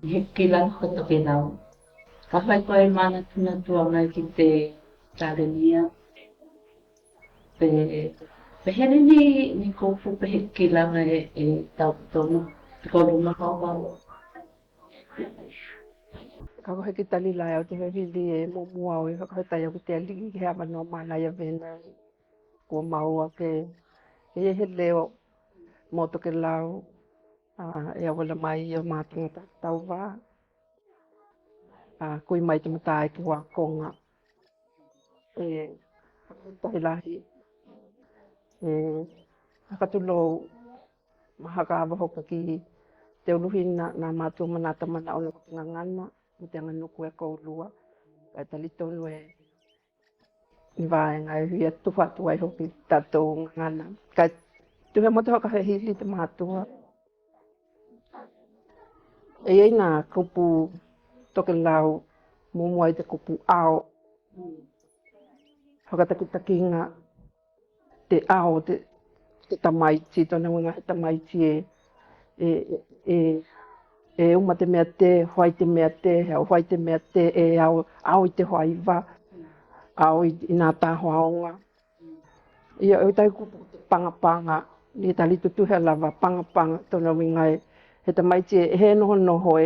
Kilang ko to kilaw. Kapag ko ay mana tunatua ngai ki te tarenia, pe pehere ni kofu pehe kilang e tau tonu. Ko luma kau kau. Kako heki tali lai au te hewili e mo mua o e kako tai au ki te aliki ki hea manoa mana ia vena kua maua ke he leo mo toke lau e awala mai i o mātanga tau wā kui mai te mata e ki wā konga e tai lahi e hakatulo mahaka awa hoka ki te uluhi na mātua manata mana o lako tinga ngana mo te anganuku e kou lua kai tali tonu e ni vāenga e hui atu whatu ai hoki tatou ngana kai tuhe mo te hoka he hili te mātua e ei nā kupu toke lau mumua i te kupu ao whakatakinga te ao te tamaiti tona winga he tamaiti e, e, uma te mea te hoai te mea te hea hoai te mea te e ao i te hoaiwa ao i nā tāhoaonga ia o tai kupu te pangapanga ni tali tutuhe lava pangapanga tona winga he tamaiti e he noho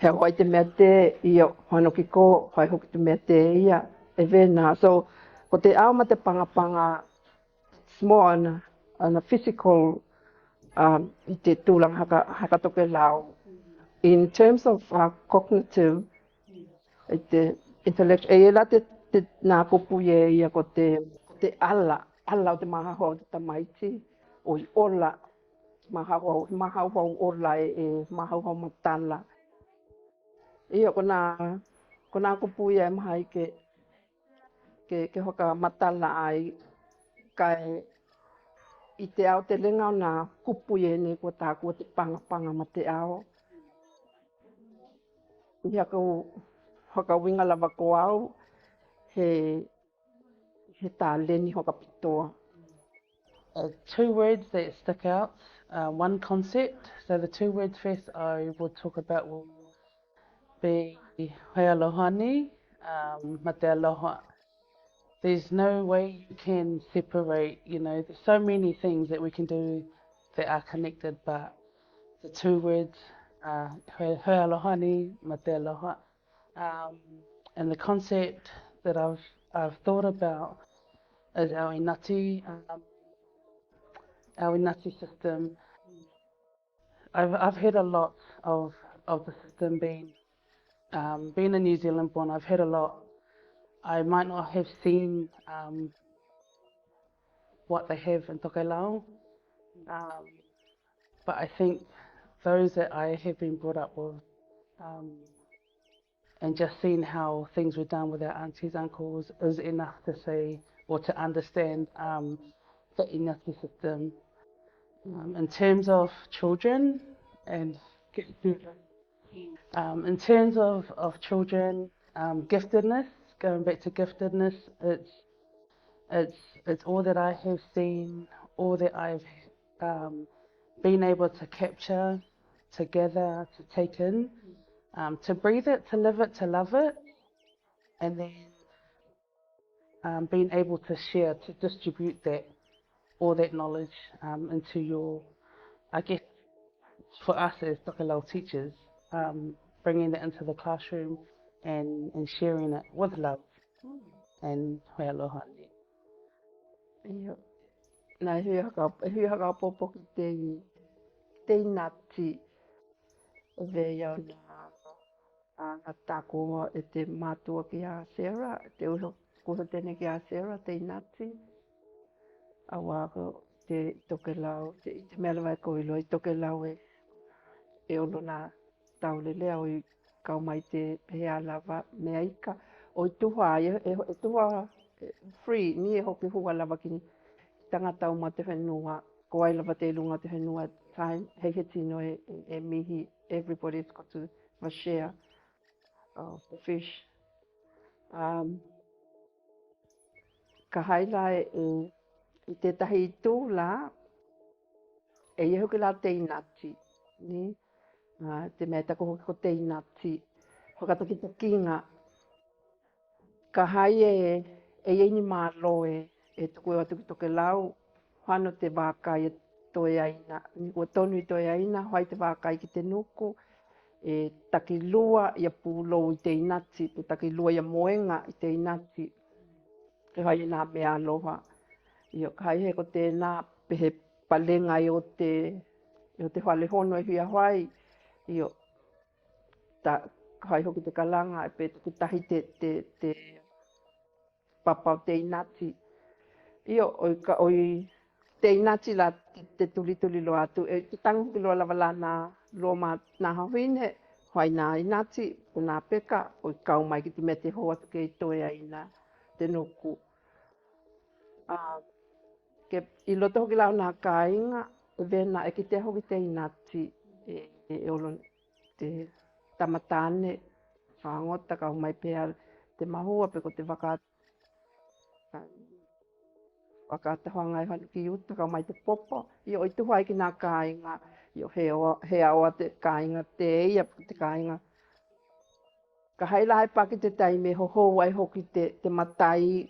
he hoai te mea te ia hoano ki ko hoai hoki te mea te ia e vena so ko te ao ma te pangapanga it's more on a physical i te tūlang haka toke lau in terms of cognitive i te intellect e la te nā kupu ia ko te ala o te mahaho o te tamaiti o i ola mahaho ola e mahaho matala ia ko nā kupu ia e maha i ke hoka matala ai kai i te ao te lenga o nā kupu ia nei ko tā kua te panga ma te ao ia ko hoka winga lava ko au he tā leni hoka pitoa. Two words that stick out, one concept. So the two words first I will talk about will be hoi alohani, ma te aloha. There's no way you can separate, there's so many things that we can do that are connected, but the two words, hoi alohani, ma te aloha. And the concept that I've thought about is our inati system. I've heard a lot of the system being a New Zealand born. I've heard a lot. I might not have seen what they have in Takelau, but I think those that I have been brought up with, and just seeing how things were done with our aunties, uncles, is enough to say or to understand the inati system. In terms of children and in terms of children, giftedness, going back to giftedness, it's all that I have seen, all that I've been able to capture, to gather, to take in, to breathe it, to live it, to love it, and then being able to share, to distribute all that knowledge into your, I guess, for us as Takelau teachers, bringing that into the classroom and sharing it with love and hoi aloha. Ia. Nā hui haka popo ki te inati ve iau nā tāko e te mātua ki a Sarah, te uho tēne ki a Sarah, te inati. Awa ko te Takelau, te mea lawa e koilo, i Takelau e ono nā taulele au i kau mai te hea lava mea ika. O i tuha, e tuha free, ni e hoki hua lava ki tangata o ma te whenua, ko ai lava te lunga te whenua, time, hei he tino e mihi, everybody's got to share the fish. Ka haila i te tahi tū la, e hoki la te inati, ni? te mea tako hoki ko te inati. Whakatakinga, ka hai e eini mālo e tuku e atuki toke lau, whano te wākai e toe aina. Ni kua tonu i toe aina, whai te wākai ki te nuku, e taki lua i a pūlo i te inati, pe taki lua i a moenga i te inati. Ke hai e nā mea aloha. Io kai he ko tēnā pehe palenga i o te whale hono e hia hwai. Io kai hoki te kalanga e pe tuku tahi te papa o te inati. Io oi te inati la te tuli lo atu. E te tango ki lo lavalana lo ma nā hawine, hwai nā inati o nā peka, oi kau mai ki te me te hoa tuke i toe aina te nuku. Ke I loto hoki lau nā kāinga, e vena e ki te hoki te inati e olo te tamatane, whaangota kau mai pēr te mahua pe ko te whakatahoanga e hanu ki uta kau mai te popo. Io i tuha ki nā kāinga, io he aoa te kāinga te eia te kāinga. Ka haila he paki te taime hoho ai hoki te matai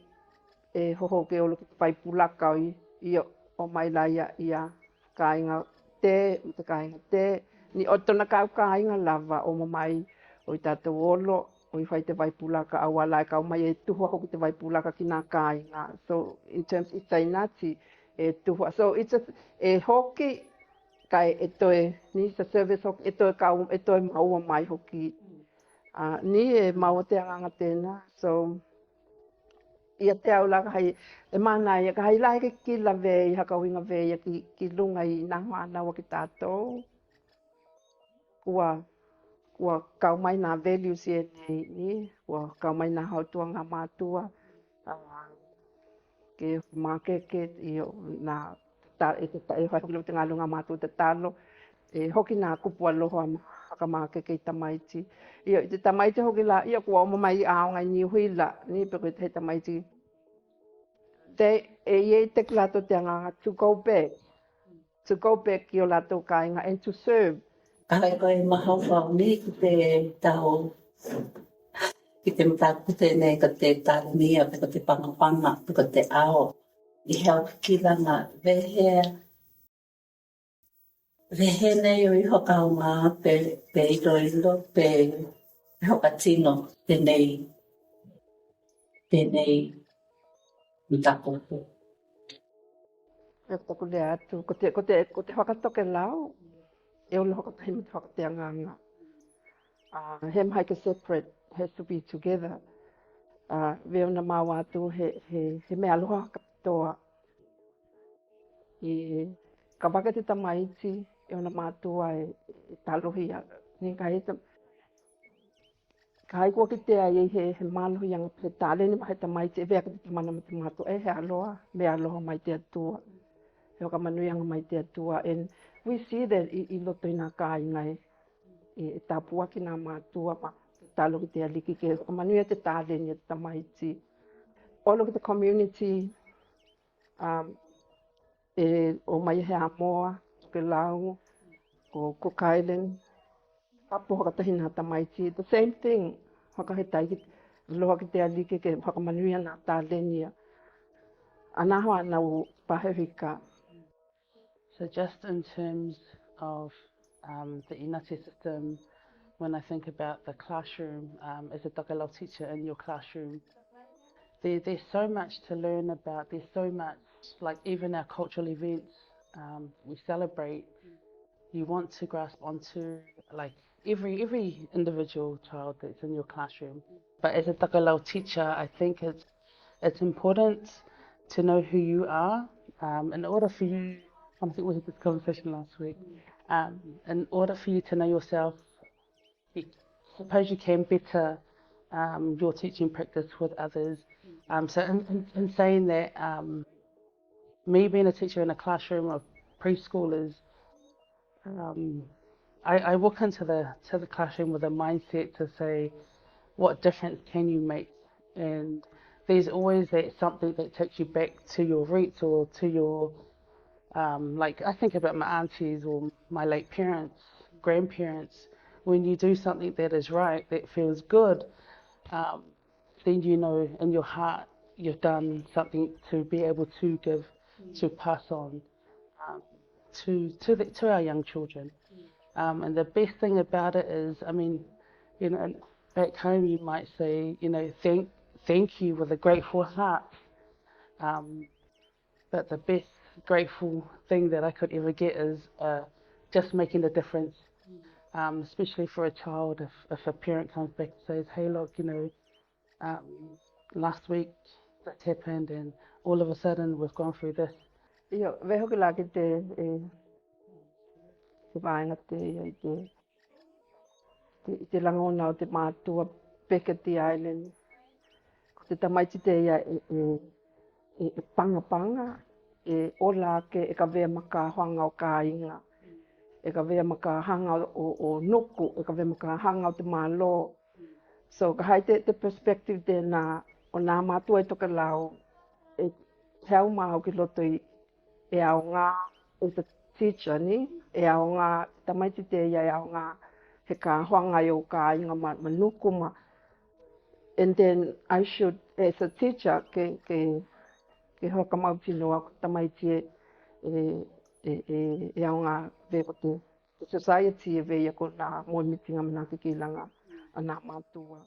e hoho ke olo ki te paipulaka io o mai laia ia kāinga te kāinga ni otona kau kāinga lava o mai o i tātou olo o i whai te waipulaka a wala kau mai e tuhua hoki te waipulaka ki nā kāinga. So in terms I tainati e tuhua. So it's e hoki kai e toe ni sa service hoki e toe kau e toe maua mai hoki. Ni e maua te anganga tēnā. So ia te au laka hai e mana ia ka hai lai ki la ve I haka winga ve ia ki lunga I nā hana wa ki tātou. Kua kau mai nā values e nei ni, kua kau mai nā hautua ngā mātua. Ke mākeke I nā e whakilo te ngā lunga mātua te talo. E hoki nā kupu aloha haka mākeke I tamaiti. I te tamaiti hoki la, ia kua oma mai aonga I niuhila, ni peko te tamaiti. E te lato te anganga, to go back. To go back ki o lato kāinga and to serve. Kai koe mahau whau ni ki te tau, ki te mtakute nei ka te tānia, pe ko te pangapanga, pe ko te ao. I heo ki langa vehe nei o I hoka o ngā pe ilo, pe hoka tino, tenei mtakute. E taku le atu, ko te whakatoke lau, e olo hoka tahi me te whakate anganga. Hem haike separate, has to be together. Veo na maua atu he mea aloha kapitoa. Ka waka te tamaiti, e ona mātua e talohi a. Ni ka hai kua ki te ai he mālohi anga pe tāleni ma he tamaiti, e vea ka te tamana ma te mātua, he aloha, mea aloha mai te atua. He oka manui anga mai te atua. And we see that I loto I nā kāinga e tāpua ki nā mātua ma talo ki te aliki ke oka manui te tāleni te tamaiti. Olo ki te community, o mai he Amoa, ke lau, o Cook Island, papo hakatahi nā tamaiti. The same thing, hakahetai ki loa ki te aliki ke whakamanuia nā tālenia. Anaho ana o pahewika. So just in terms of the inati system, when I think about the classroom, as a Takelau teacher in your classroom, there's so much to learn about. There's so much, like even our cultural events, we celebrate. You want to grasp onto like every individual child that's in your classroom. But as a Takelau teacher, I think it's important to know who you are in order for you. I think we had this conversation last week. In order for you to know yourself, suppose you can better your teaching practice with others. So in saying that, me being a teacher in a classroom of preschoolers, I walk into the classroom with a mindset to say, what difference can you make? And there's always something that takes you back to your roots or to your, like I think about my aunties or my late parents. grandparents, when you do something that is right, that feels good, then you know in your heart you've done something to be able to give, to pass on um, to our young children. And the best thing about it is, I mean, you know, back home you might say, you know, thank you with a grateful heart. But the best grateful thing that I could ever get is just making a difference, especially for a child. If a parent comes back and says, hey, look, you know, last week this happened and all of a sudden we've gone through this. Ia, veho ke la ke te vaenga te langona o te mātua Peketi Island. Ko te tamaiti te ia panga panga, ola ke ka vea maka hoanga o ka inga. E ka vea maka hanga o nuku, e ka vea maka hanga o te mālo. So ka hai te perspective te nā, o nā mātua e toka lau, e hau maho ki loto i e ao ngā, e te teacher ni, e ao ngā, tamaiti te ia e ao ngā, he ka hoanga i o ka inga ma nuku ma. And then I should, as a teacher, ke hokamau tinoa, tamaiti e ao ngā veko te society e veia ko nā moe mitinga mana ki langa a nā mātua.